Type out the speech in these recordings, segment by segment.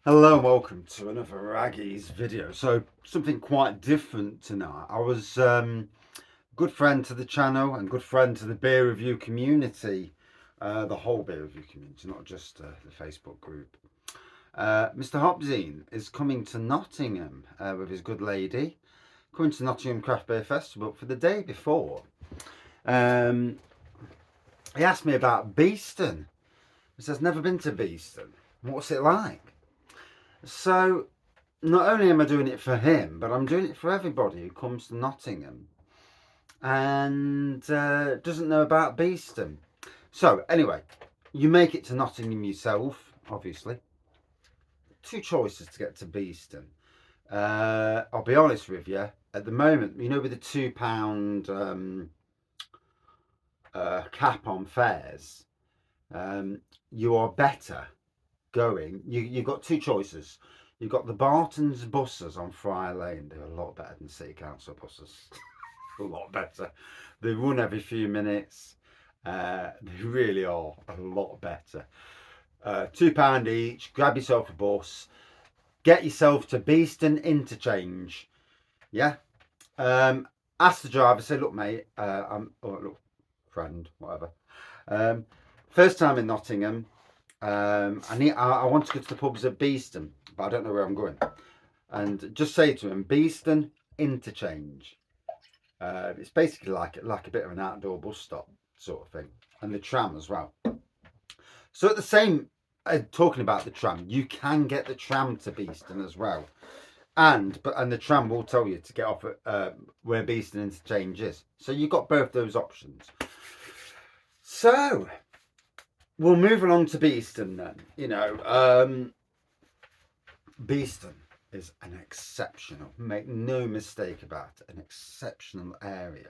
Hello and welcome to another Wraggys video. So something quite different tonight. I was good friend to the channel and good friend to the beer review community, the whole beer review community, not just the Facebook group. Mr. Hopzine is coming to Nottingham with his good lady, coming to Nottingham Craft Beer Festival for the day before. He asked me about Beeston. He says, never been to Beeston. What's it like? So, not only am I doing it for him, but I'm doing it for everybody who comes to Nottingham and doesn't know about Beeston. So, anyway, you make it to Nottingham yourself, obviously. Two choices to get to Beeston. I'll be honest with you, at the moment, you know, with the £2 cap on fares, you are better going. You've got two choices. You've got the Barton's buses on Friar Lane. They're a lot better than City Council buses. A lot better. They run every few minutes. They really are a lot better. £2 each. Grab yourself a bus. Get yourself to Beeston Interchange. Yeah. Ask the driver. Say, look, mate. Look, friend, whatever. First time in Nottingham. I want to go to the pubs at Beeston, but I don't know where I'm going. And just say to him, Beeston Interchange. It's basically like a bit of an outdoor bus stop sort of thing, and the tram as well. So at the same, talking about the tram, you can get the tram to Beeston as well, and the tram will tell you to get off at where Beeston Interchange is. So you've got both those options. So we'll move along to Beeston then. You know, Beeston is an exceptional, make no mistake about it, an exceptional area.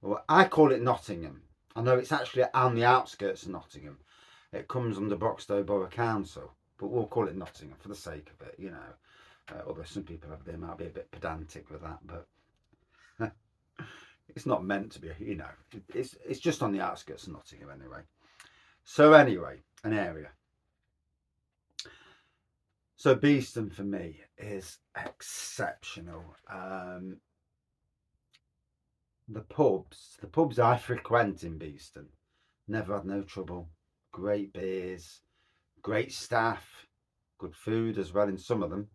Well, I call it Nottingham. I know it's actually on the outskirts of Nottingham. It comes under Broxtowe Borough Council, but we'll call it Nottingham for the sake of it, you know. Although some people they might be a bit pedantic with that, but it's not meant to be, you know. It's just on the outskirts of Nottingham anyway. So anyway, an area. So Beeston for me is exceptional. The pubs I frequent in Beeston, never had no trouble. Great beers, great staff, good food as well in some of them.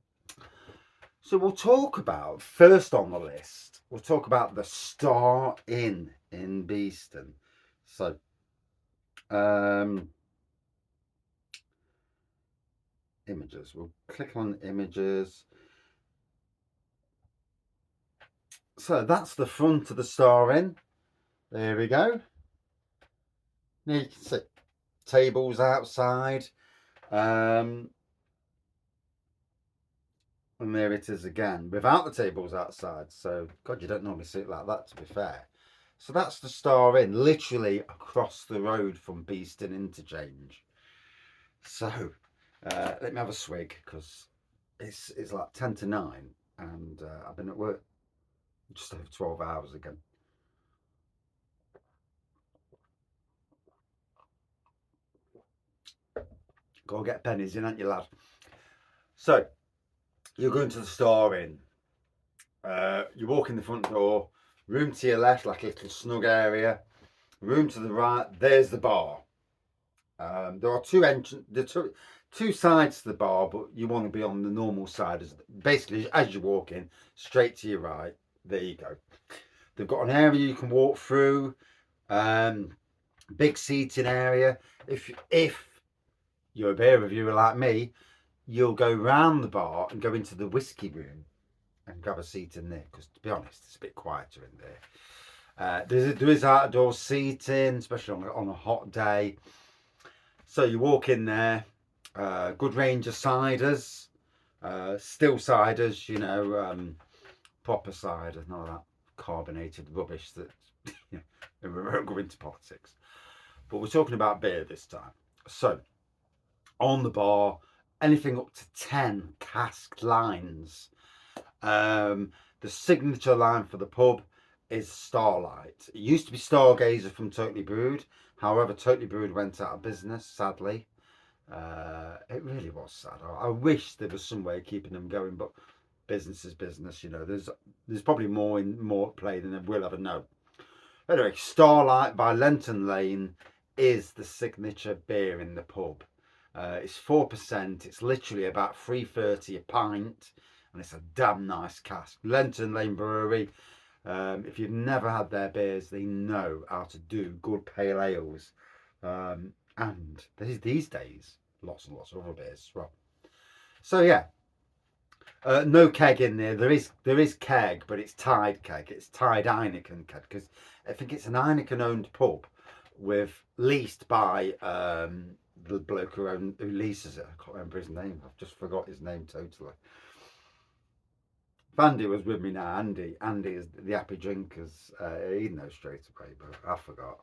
So we'll talk about, first on the list, we'll talk about the Star Inn in Beeston. So, images, we'll click on images. So that's the front of the Star Inn. There we go. Now you can see tables outside. And there it is again, without the tables outside. So, God, you don't normally see it like that, to be fair. So that's the Star Inn, literally across the road from Beeston Interchange. So, let me have a swig, because it's like 10 to 9, and I've been at work just over 12 hours again. Go get pennies in, aren't you, lad? So, you're going to the Star Inn. You walk in the front door, room to your left, like a little snug area. Room to the right, there's the bar. There are two sides to the bar, but you want to be on the normal side. Basically, as you walk in, straight to your right. There you go. They've got an area you can walk through. Big seating area. If you're a beer reviewer like me, you'll go round the bar and go into the whiskey room and grab a seat in there, because to be honest, it's a bit quieter in there. There is outdoor seating, especially on a hot day. So you walk in there, good range of ciders, still ciders, you know, proper cider, none of that carbonated rubbish that, you know, we won't go into politics. But we're talking about beer this time. So on the bar, anything up to 10 cask lines. The signature line for the pub is Starlight. It used to be Stargazer from Totally Brewed. However, Totally Brewed went out of business, sadly. It really was sad. I wish there was some way of keeping them going, but business is business. You know, there's probably more at play than we'll ever know. Anyway, Starlight by Lenton Lane is the signature beer in the pub. It's 4%. It's literally about 3.30 a pint, and it's a damn nice cask. Lenton Lane Brewery. If you've never had their beers, they know how to do good pale ales. And these days, lots and lots of other beers as well. So yeah, no keg in there. There is keg, but it's tied keg. It's tied Heineken keg because I think it's an Heineken owned pub with leased by the bloke who leases it. I can't remember his name. I've just forgot his name totally. If Andy was with me now, Andy is the happy drinkers. He'd know straight away, but I forgot.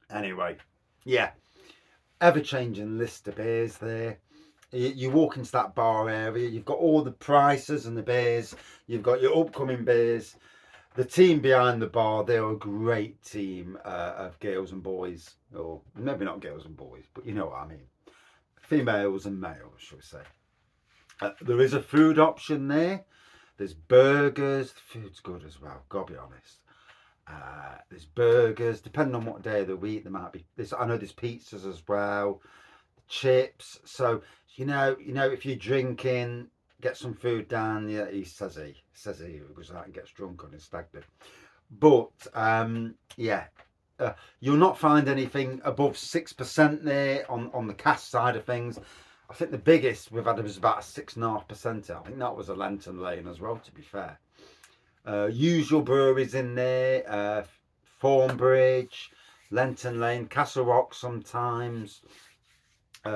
Anyway, yeah, ever changing list of beers there. You walk into that bar area, you've got all the prices and the beers, you've got your upcoming beers. The team behind the bar, they're a great team of girls and boys, or maybe not girls and boys, but you know what I mean. Females and males, shall we say. There is a food option there. There's burgers. The food's good as well, gotta be honest. There's burgers, depending on what day of the week. There might be this. I know there's pizzas as well, chips. So if you're drinking, get some food down. Yeah, he says he goes out and gets drunk on his stag do. But yeah, you'll not find anything above 6% there on the cask side of things. I think the biggest we've had was about a 6.5%. I think that was a Lenton Lane as well, to be fair. Usual breweries in there, Thornbridge, Lenton Lane, Castle Rock sometimes,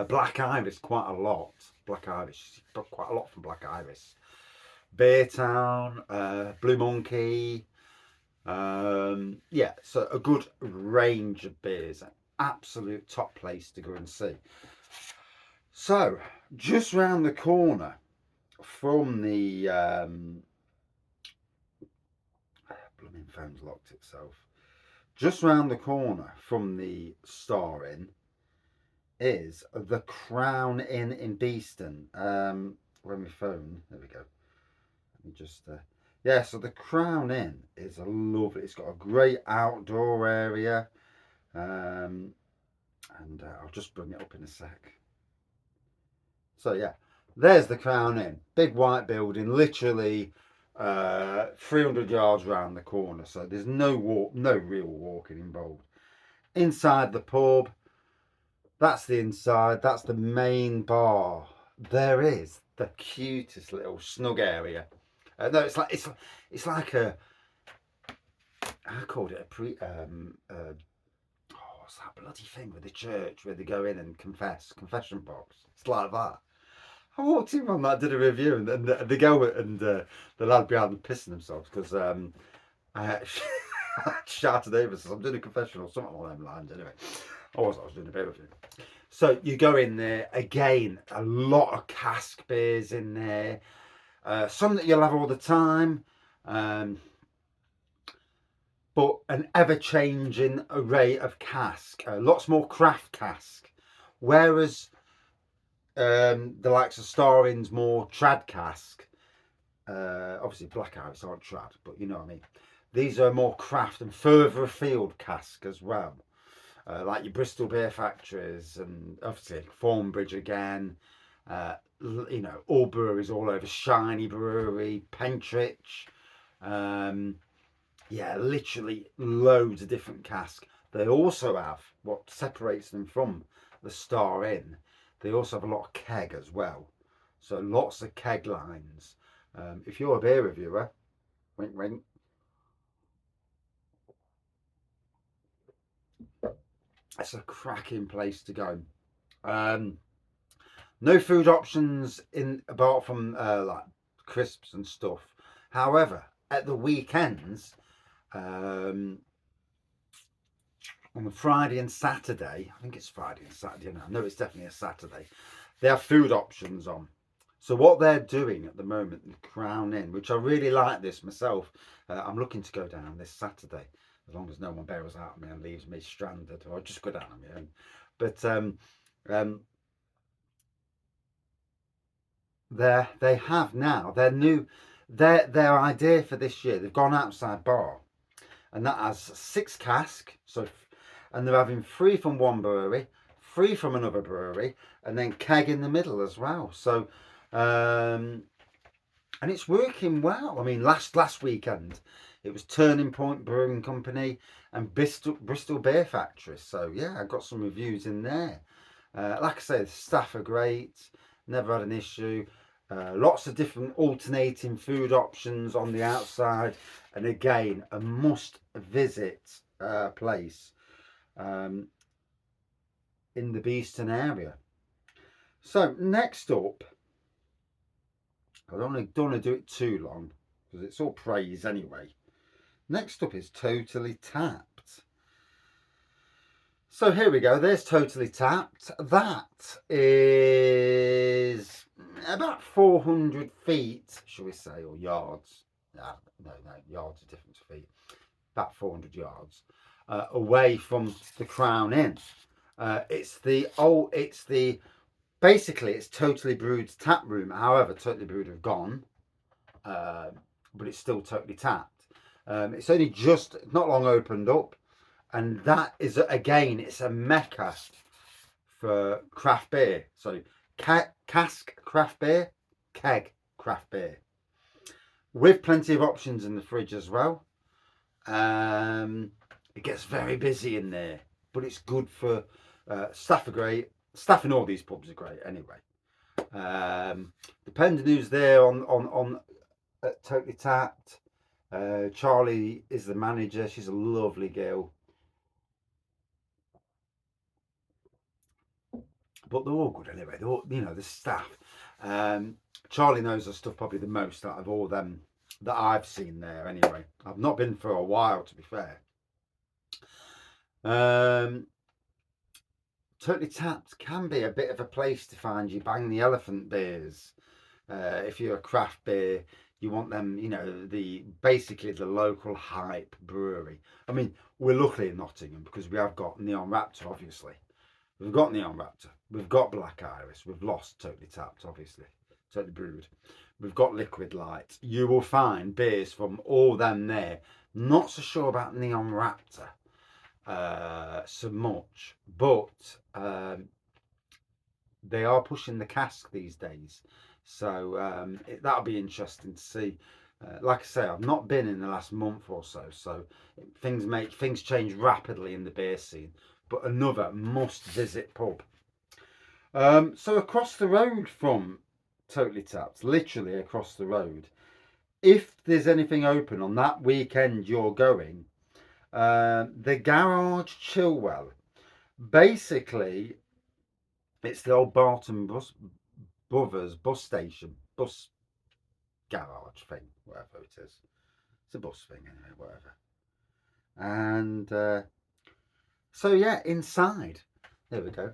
Black Iris quite a lot. Black Iris, quite a lot from Black Iris. Beartown, Blue Monkey. Yeah, so a good range of beers. An absolute top place to go and see. So, just round the corner from the blooming phone's locked itself. Just round the corner from the Star Inn is the Crown Inn in Beeston. Where my phone? There we go. Let me just. Yeah, so the Crown Inn is a lovely. It's got a great outdoor area, and I'll just bring it up in a sec. So yeah, there's the Crown Inn, big white building, literally 300 yards round the corner. So there's no real walking involved. Inside the pub, that's the inside. That's the main bar. There is the cutest little snug area. No, it's like a. I called it a what's that bloody thing with the church where they go in and confession box. It's like that. I walked in on that, did a review, and the girl and the lad behind them pissing themselves because I shouted over, says I'm doing a confession or something along them lines. Anyway, I was doing a beer review. So you go in there again, a lot of cask beers in there, some that you'll have all the time, but an ever-changing array of cask, lots more craft cask, whereas the likes of Star Inn's more trad cask. Obviously, Black Iris aren't trad, but you know what I mean. These are more craft and further afield cask as well, like your Bristol Beer Factories and obviously Thornbridge again. All breweries all over. Shiny Brewery, Pentridge. Yeah, literally loads of different cask. They also have what separates them from the Star Inn. They also have a lot of keg as well. So lots of keg lines. If you're a beer reviewer, wink wink. It's a cracking place to go. No food options apart from like crisps and stuff. However, at the weekends, on the Friday and Saturday, I think it's Friday and Saturday now. No, it's definitely a Saturday. They have food options on. So what they're doing at the moment, the Crown Inn, which I really like this myself. I'm looking to go down this Saturday. as long as no one bails out of me and leaves me stranded, or just go down on my own. But um, they have now their idea for this year. They've gone outside bar, and that has 6 cask. And they're having 3 from one brewery, 3 from another brewery, and then keg in the middle as well. So, and it's working well. I mean, last weekend it was Turning Point Brewing Company and Bristol Beer Factory. So yeah, I got some reviews in there. Like I say, the staff are great. Never had an issue. Lots of different alternating food options on the outside, and again, a must visit place in the Beeston area. So next up, I don't want to do it too long because it's all praise anyway. Next up is Totally Tapped. So here we go. There's Totally Tapped. That is about 400 feet, shall we say, or yards. No, yards are different to feet. About 400 yards away from the Crown Inn. Basically it's Totally Brewed's tap room. However, Totally Brewed have gone, but it's still Totally Tapped. It's only just not long opened up, and that is again, it's a mecca for craft beer. So cask craft beer, keg craft beer, with plenty of options in the fridge as well. It gets very busy in there, but it's good for staff are great. Staff in all these pubs are great anyway. Depending who's there on Totally Tapped. Charlie is the manager. She's a lovely girl. But they're all good anyway. They're all, the staff. Charlie knows her stuff probably the most out of all them that I've seen there anyway. I've not been for a while, to be fair. Totally Tapped can be a bit of a place to find you bang the elephant beers. If you're a craft beer, you want them, basically the local hype brewery. I mean, we're lucky in Nottingham because we have got Neon Raptor, obviously. We've got Neon Raptor. We've got Black Iris. We've lost Totally Tapped, obviously. Totally Brewed. We've got Liquid Light. You will find beers from all them there. Not so sure about Neon Raptor so much, but they are pushing the cask these days. So that'll be interesting to see. Like I say, I've not been in the last month or so, so things change rapidly in the beer scene. But another must-visit pub. So across the road from Totally Tapped, literally across the road, if there's anything open on that weekend you're going, the Garage Chilwell. Basically, it's the old Barton Brothers bus station, bus garage thing, whatever it is. It's a bus thing anyway, whatever. And so yeah, inside. There we go.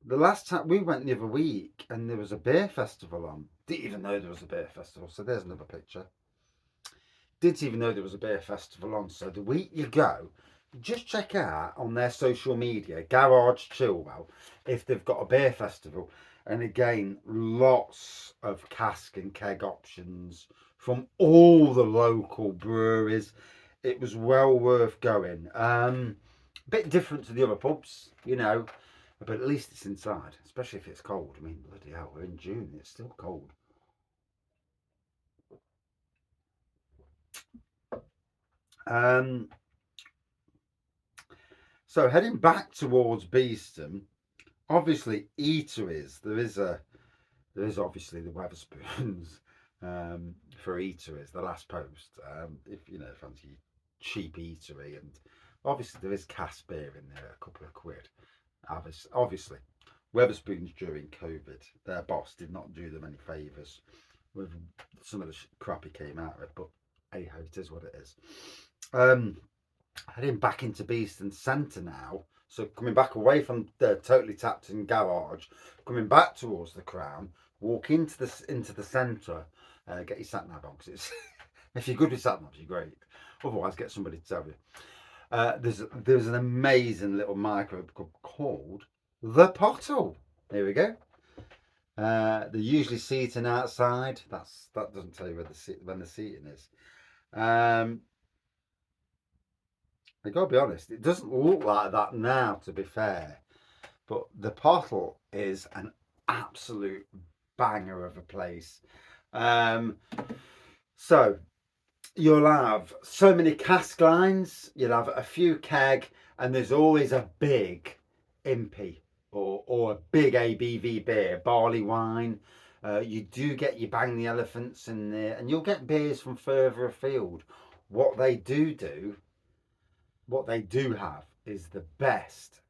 The last time we went the other week, and there was a beer festival on. Didn't even know there was a beer festival. So there's another picture. Didn't even know there was a beer festival on. So the week you go, just check out on their social media, Garage Chilwell, if they've got a beer festival. And again, lots of cask and keg options from all the local breweries. It was well worth going. A bit different to the other pubs, but at least it's inside, especially if it's cold. I mean, bloody hell, we're in June, it's still cold. So heading back towards Beeston, obviously eateries. There is obviously the Wetherspoons for eateries. The last post, if fancy cheap eatery, and obviously there is Cask beer in there, a couple of quid. Obviously, Wetherspoons during COVID, their boss did not do them any favours with some of the crap he came out with, but hey ho, it is what it is. Heading back into Beeston Centre now, so coming back away from the Totally Tapped in Garage, coming back towards the Crown, walk into the centre, get your sat nav on because If you're good with sat navs, you're great. Otherwise, get somebody to tell you. There's an amazing little micropub called the Pottle. Here we go. They're usually seating outside. That doesn't tell you when the seating is. I gotta be honest, it doesn't look like that now, to be fair. But the Pottle is an absolute banger of a place. So you'll have so many cask lines, you'll have a few keg, and there's always a big impy or a big ABV beer, barley wine. You do get your Bang the Elephants in there, and you'll get beers from further afield. What they do have is the best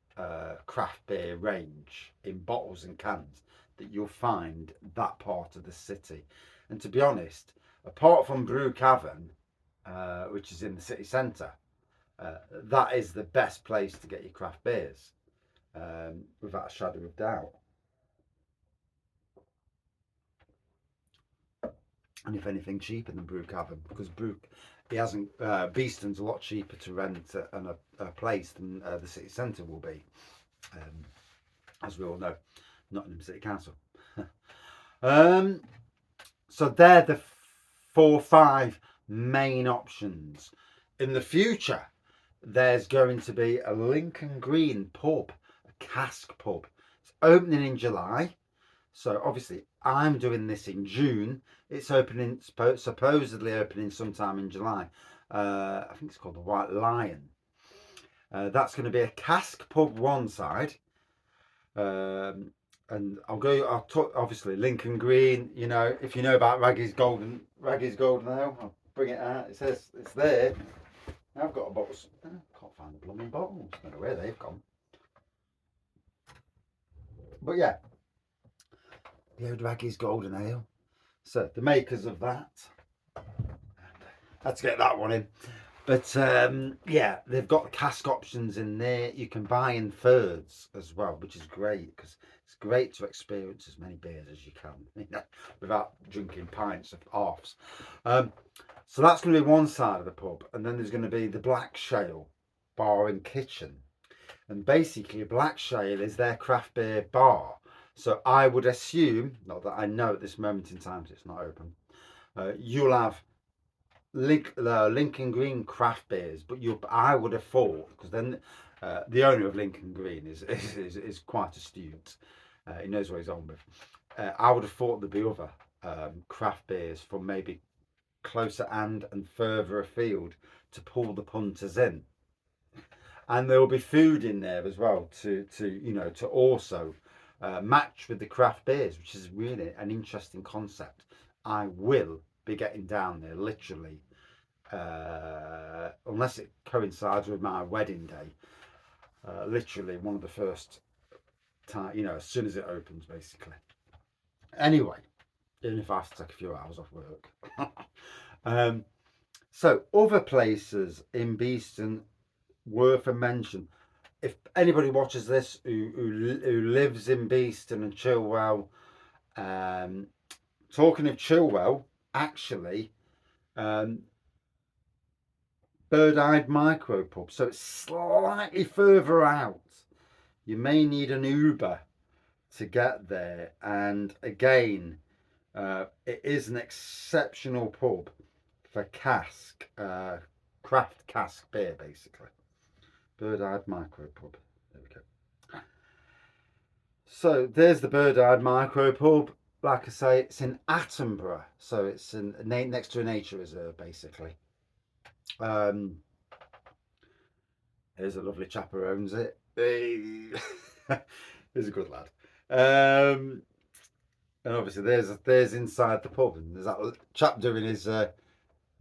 craft beer range in bottles and cans that you'll find that part of the city. And to be honest, apart from Brew Cavern, which is in the city centre, that is the best place to get your craft beers, without a shadow of doubt. And if anything, cheaper than Brew Cavern, because he hasn't. Beeston's a lot cheaper to rent a place than the city centre will be, as we all know, Nottingham City Council. So they're the 4-5 main options. In the future, there's going to be a Lincoln Green pub, a Cask pub. It's opening in July. So obviously I'm doing this in June. It's opening, supposedly opening sometime in July. I think it's called the White Lion. That's going to be a Cask pub one side. And I'll talk, obviously, Lincoln Green, you know, if you know about Wraggys Golden Ale, I'll bring it out. It says it's there. I've got a bottle. I can't find the blooming bottles. I don't know where they've gone. But yeah, the old Wraggys Golden Ale. So the makers of that. Let's get that one in. But yeah, they've got cask options in there. You can buy in thirds as well, which is great because it's great to experience as many beers as you can, you know, without drinking pints of halves. So that's going to be one side of the pub, and then there's going to be the Black Shale Bar and Kitchen. And basically, Black Shale is their craft beer bar. So I would assume, not that I know at this moment in time, it's not open, you'll have Lincoln Green craft beers, but I would have thought, because then the owner of Lincoln Green is quite astute. He knows what he's on with. I would have thought there'd be other craft beers from maybe closer and further afield to pull the punters in, and there will be food in there as well to you know, to also match with the craft beers, which is really an interesting concept. I will be getting down there literally, unless it coincides with my wedding day, literally one of the first time, you know, as soon as it opens, basically. Anyway, even if I have to take a few hours off work. So other places in Beeston worth a mention. If anybody watches this who lives in Beeston and Chilwell, talking of Chilwell, actually, Bird-Eyed Micropub, so it's slightly further out. You may need an Uber to get there, and again, it is an exceptional pub for cask, craft cask beer, basically. Bird-Eyed Micropub. There we go. So there's the Bird-Eyed Micropub. Like I say, it's in Attenborough, so it's next to a nature reserve, basically. There's a lovely chap who owns it. He's a good lad. And obviously there's inside the pub, and there's that chap doing his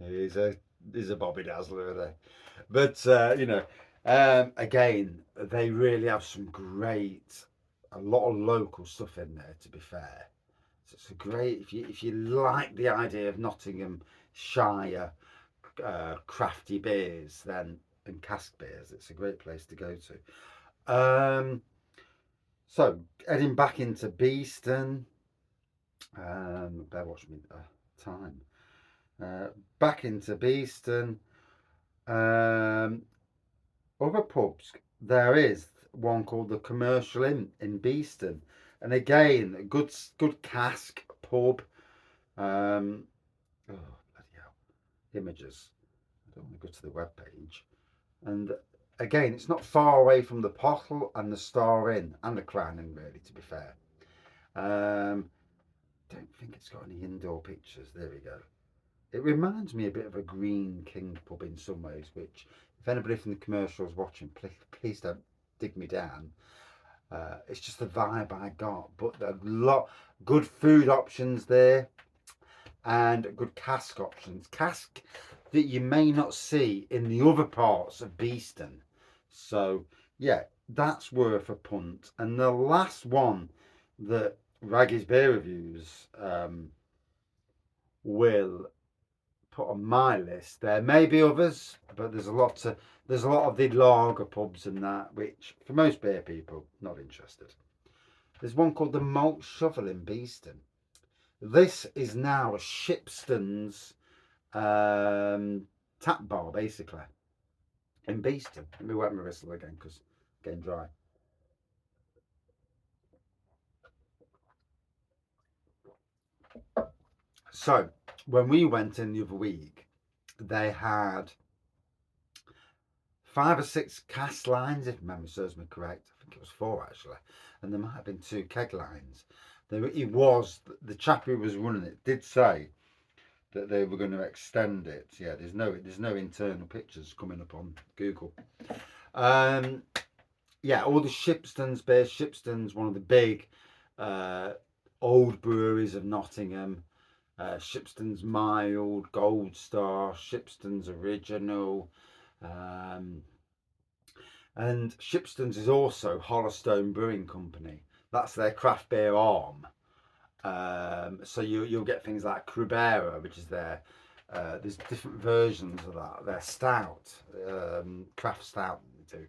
he's a Bobby Dazzler there. But you know, again, they really have some a lot of local stuff in there, to be fair. So it's a great, if you like the idea of Nottinghamshire crafty beers, then, and cask beers, it's a great place to go to. So heading back into Beeston, bear watch me time. Back into Beeston. Other pubs. There is one called the Commercial Inn in Beeston, and again, good cask pub. Oh bloody hell! Images. I don't want to go to the web page. And again, it's not far away from the Pottle and the Star Inn and the Crown Inn, really. To be fair, don't think it's got any indoor pictures. There we go. It reminds me a bit of a Green King pub in some ways, which, if anybody from the commercial is watching, please don't dig me down. It's just the vibe I got, but there are a lot good food options there and good cask options. Cask that you may not see in the other parts of Beeston. So, yeah, that's worth a punt. And the last one that Wraggys Beer Reviews will put on my list. There may be others, but there's a lot of the lager pubs and that, which for most beer people not interested. There's one called the Malt Shovel in Beeston. This is now a Shipston's tap bar, basically, in Beeston. Let me wet my whistle again because it's getting dry. So when we went in the other week, they had 5 or 6 cask lines, if memory serves me correct. I think it was 4 actually, and there might have been 2 keg lines. The chap who was running it did say that they were going to extend it. Yeah, there's no internal pictures coming up on Google. Yeah, all the Shipston's beer. Shipston's one of the big old breweries of Nottingham. Shipston's Mild, Gold Star, Shipston's Original. And Shipston's is also Hollowstone Brewing Company. That's their craft beer arm. So you'll get things like Crubera, which is there's different versions of that. Their stout, craft stout too,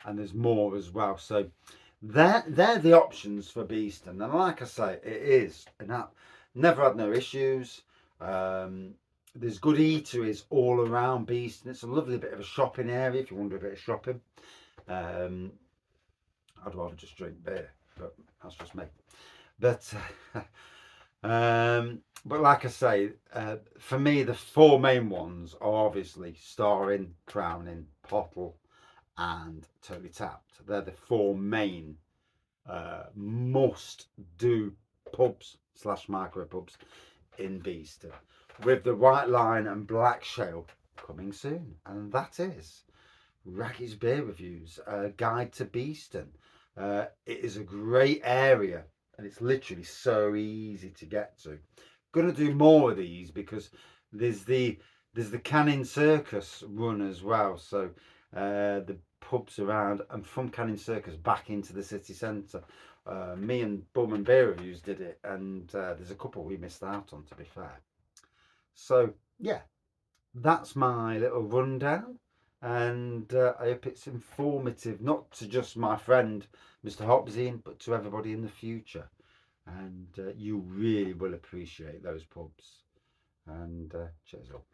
and there's more as well. So they're the options for Beeston, and like I say, it is, and that never had no issues. There's good eateries all around Beeston. It's a lovely bit of a shopping area if you want to do a bit of shopping. I'd rather just drink beer, but that's just me. But like I say, for me, the 4 main ones are obviously Star Inn, Crown Inn, Pottle, and Totally Tapped. They're the 4 main must-do pubs / micropubs in Beeston, with the White Line and Black Shale coming soon. And that is Wraggys Beer Reviews, Guide to Beeston. It is a great area, and it's literally so easy to get to. Gonna do more of these because there's the Canning Circus run as well. So the pubs around and from Canning Circus back into the city centre. Me and Bum and Beer Reviews did it, and there's a couple we missed out on, to be fair. So yeah, that's my little rundown, and I hope it's informative, not to just my friend Mr. Hopsy, but to everybody in the future. And you really will appreciate those pubs. And cheers up.